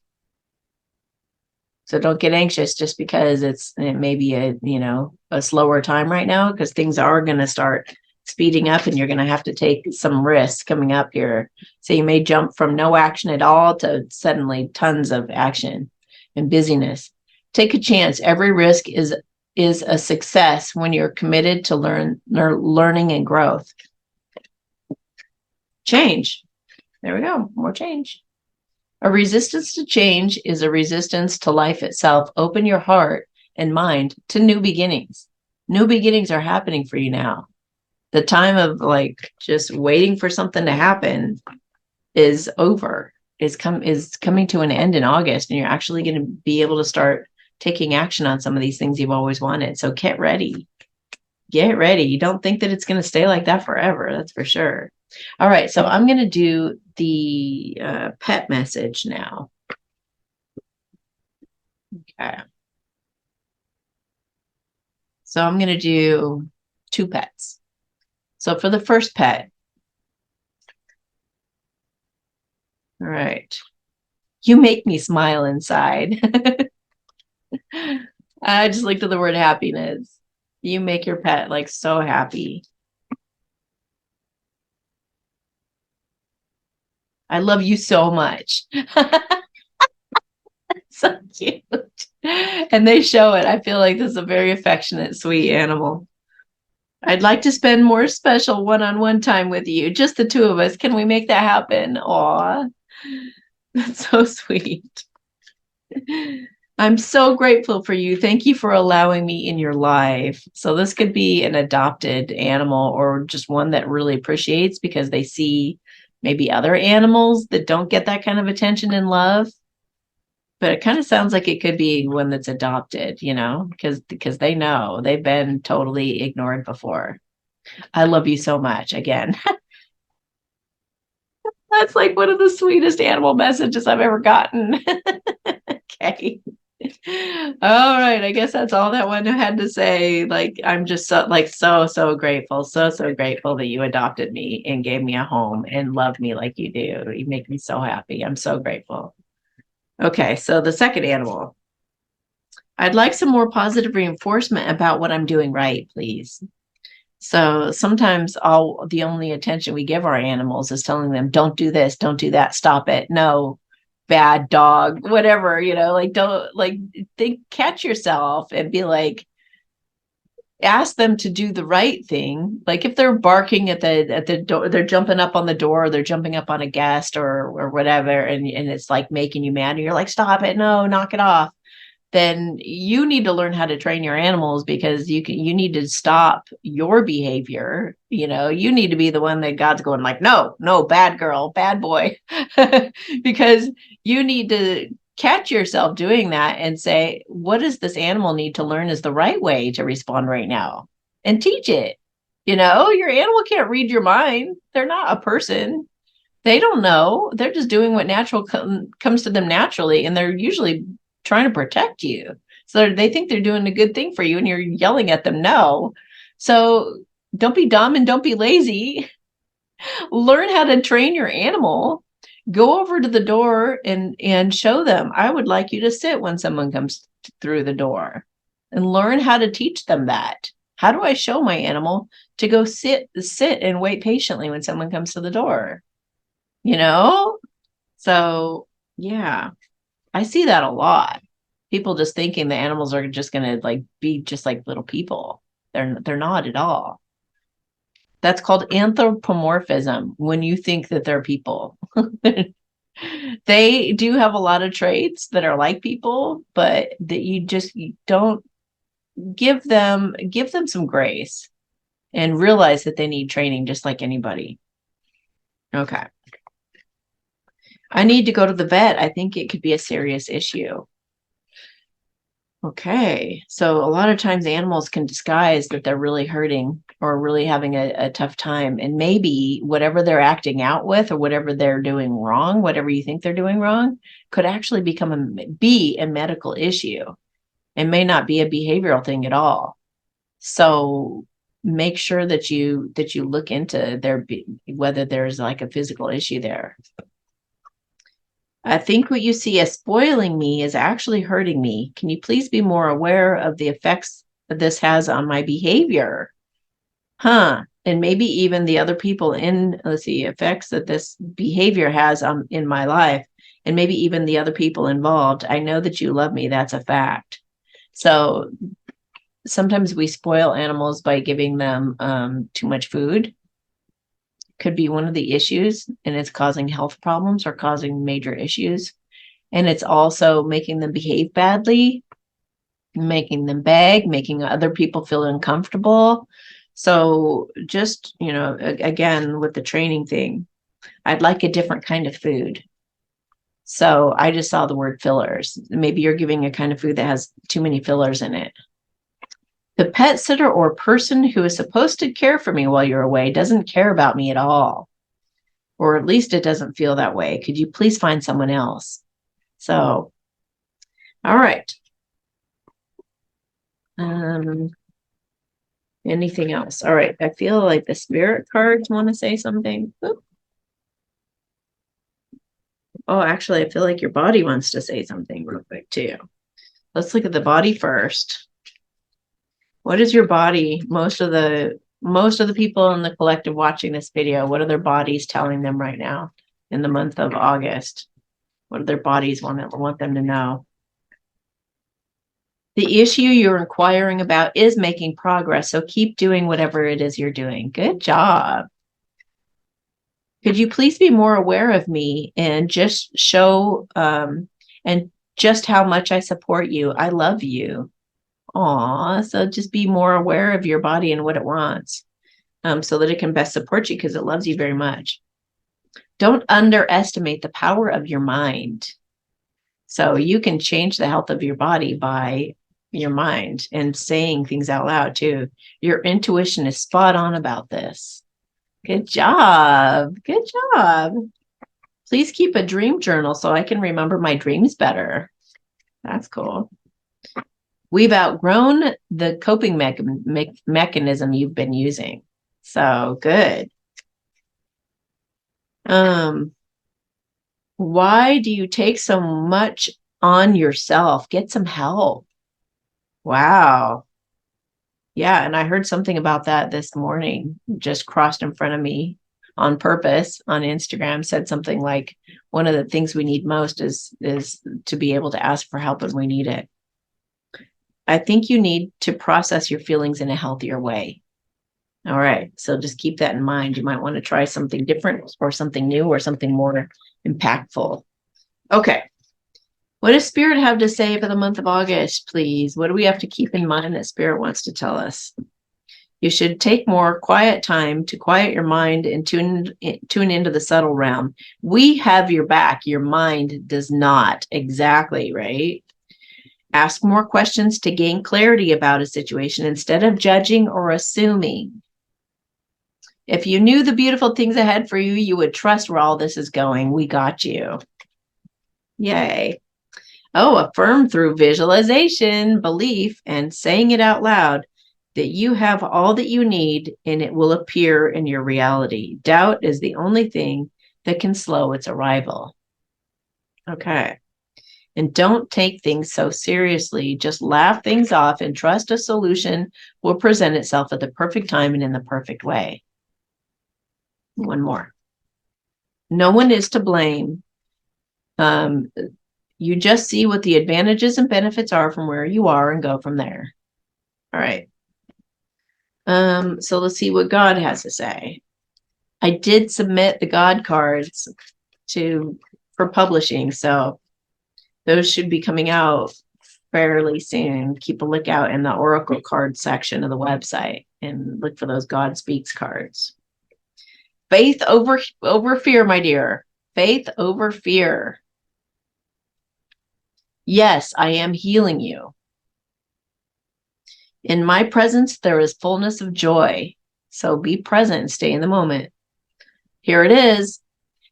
So don't get anxious just because it may be a slower time right now, because things are going to start speeding up and you're going to have to take some risks coming up here. So you may jump from no action at all to suddenly tons of action and busyness. Take a chance. Every risk is a success when you're committed to learning and growth. Change. There we go. More change. A resistance to change is a resistance to life itself. Open your heart and mind to new beginnings. New beginnings are happening for you now. The time of just waiting for something to happen is over, is coming to an end in August, and you're actually going to be able to start taking action on some of these things you've always wanted. So get ready. Get ready. You don't think that it's going to stay like that forever. That's for sure. All right. So I'm going to do the pet message now. Okay. So I'm going to do 2 pets. So for the first pet. All right. You make me smile inside. I just looked at the word happiness. You make your pet so happy. I love you so much. So cute. And they show it. I feel like this is a very affectionate, sweet animal. I'd like to spend more special one-on-one time with you. Just the 2 of us. Can we make that happen? Aw. That's so sweet. I'm so grateful for you. Thank you for allowing me in your life. So this could be an adopted animal or just one that really appreciates because they see maybe other animals that don't get that kind of attention and love. But it kind of sounds like it could be one that's adopted, because they know they've been totally ignored before. I love you so much. Again, that's like one of the sweetest animal messages I've ever gotten. Okay. All right. I guess that's all that one had to say. I'm just so grateful. So grateful that you adopted me and gave me a home and love me like you do. You make me so happy. I'm so grateful. Okay. So the second animal. I'd like some more positive reinforcement about what I'm doing right, please. So sometimes the only attention we give our animals is telling them, don't do this, don't do that, stop it. No, bad dog, whatever, don't think, catch yourself and be ask them to do the right thing. Like if they're barking at the door, they're jumping up on the door, or they're jumping up on a guest or whatever. And it's making you mad and you're like, stop it. No, knock it off. Then you need to learn how to train your animals, because you need to stop your behavior. You need to be the one that God's going no, bad girl, bad boy, because you need to catch yourself doing that and say, what does this animal need to learn is the right way to respond right now, and teach it. Your animal can't read your mind. They're not a person. They don't know. They're just doing what comes to them naturally, and they're usually trying to protect you. So they think they're doing a good thing for you, and you're yelling at them. No. So don't be dumb and don't be lazy. Learn how to train your animal. Go over to the door and show them, I would like you to sit when someone comes through the door, and learn how to teach them that. How do I show my animal to go sit and wait patiently when someone comes to the door? So yeah. I see that a lot. People just thinking the animals are just going to be just like little people. They're not at all. That's called anthropomorphism, when you think that they're people. They do have a lot of traits that are like people, but that you don't give them some grace and realize that they need training just like anybody. Okay. I need to go to the vet. I think it could be a serious issue. Okay. So a lot of times animals can disguise that they're really hurting or really having a tough time. And maybe whatever they're acting out with, or whatever they're doing wrong, whatever you think they're doing wrong, could actually be a medical issue, and may not be a behavioral thing at all. So make sure that you look into whether there's a physical issue there. I think what you see as spoiling me is actually hurting me. Can you please be more aware of the effects that this has on my behavior? Huh. And maybe even the other people in, let's see, effects that this behavior has in my life, and maybe even the other people involved. I know that you love me. That's a fact. So sometimes we spoil animals by giving them too much food. Could be one of the issues, and it's causing health problems or causing major issues. And it's also making them behave badly, making them beg, making other people feel uncomfortable. So just, again, with the training thing, I'd like a different kind of food. So I just saw the word fillers. Maybe you're giving a kind of food that has too many fillers in it. The pet sitter or person who is supposed to care for me while you're away doesn't care about me at all. Or at least it doesn't feel that way. Could you please find someone else? So, all right. Anything else? All right. I feel like the spirit cards want to say something. Oop. Oh, actually, I feel like your body wants to say something real quick too. Let's look at the body first. What is your body? Most of the people in the collective watching this video, what are their bodies telling them right now in the month of August? What do their bodies want them to know? The issue you're inquiring about is making progress, so keep doing whatever it is you're doing. Good job. Could you please be more aware of me and just show and just how much I support you? I love you. Aw, so just be more aware of your body and what it wants, so that it can best support you because it loves you very much. Don't underestimate the power of your mind. So you can change the health of your body by your mind and saying things out loud too. Your intuition is spot on about this. Good job. Good job. Please keep a dream journal so I can remember my dreams better. That's cool. We've outgrown the coping mechanism you've been using. So good. Why do you take so much on yourself? Get some help. Wow. Yeah, and I heard something about that this morning, just crossed in front of me on purpose on Instagram, said something like, one of the things we need most is to be able to ask for help when we need it. I think you need to process your feelings in a healthier way. All right, so just keep that in mind. You might want to try something different or something new or something more impactful. Okay. What does Spirit have to say for the month of August, please? What do we have to keep in mind that Spirit wants to tell us? You should take more quiet time to quiet your mind and tune into the subtle realm. We have your back. Your mind does not. Exactly, right? Ask more questions to gain clarity about a situation instead of judging or assuming. If you knew the beautiful things ahead for you, you would trust where all this is going. We got you. Yay. Oh, affirm through visualization, belief, and saying it out loud that you have all that you need and it will appear in your reality. Doubt is the only thing that can slow its arrival. Okay. And don't take things so seriously. Just laugh things off and trust a solution will present itself at the perfect time and in the perfect way. One more. No one is to blame. You just see what the advantages and benefits are from where you are and go from there. All right. So let's see what God has to say. I did submit the God cards for publishing, so those should be coming out fairly soon. Keep a lookout in the Oracle card section of the website and look for those God Speaks cards. Faith over fear, my dear. Faith over fear. Yes, I am healing you. In my presence, there is fullness of joy. So be present and stay in the moment. Here it is.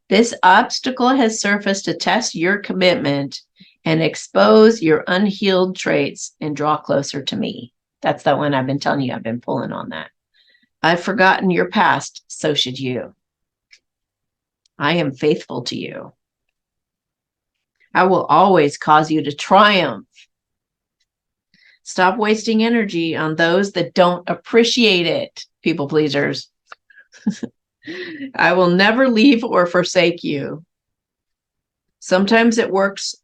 This obstacle has surfaced to test your commitment and expose your unhealed traits and draw closer to me. That's that one I've been telling you. I've been pulling on that. I've forgotten your past. So should you. I am faithful to you. I will always cause you to triumph. Stop wasting energy on those that don't appreciate it, people pleasers. I will never leave or forsake you. Sometimes it works.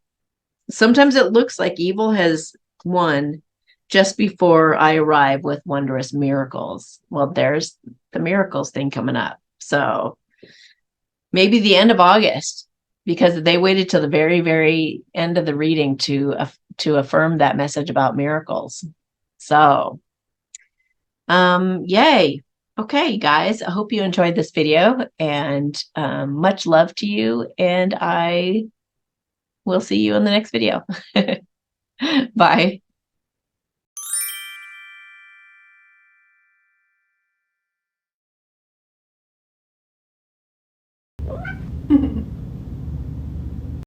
Sometimes it looks like evil has won just before I arrive with wondrous miracles. Well, there's the miracles thing coming up. So maybe the end of August, because they waited till the very, very end of the reading to affirm that message about miracles. So, yay. Okay, guys, I hope you enjoyed this video, and much love to you, and I will see you in the next video. Bye.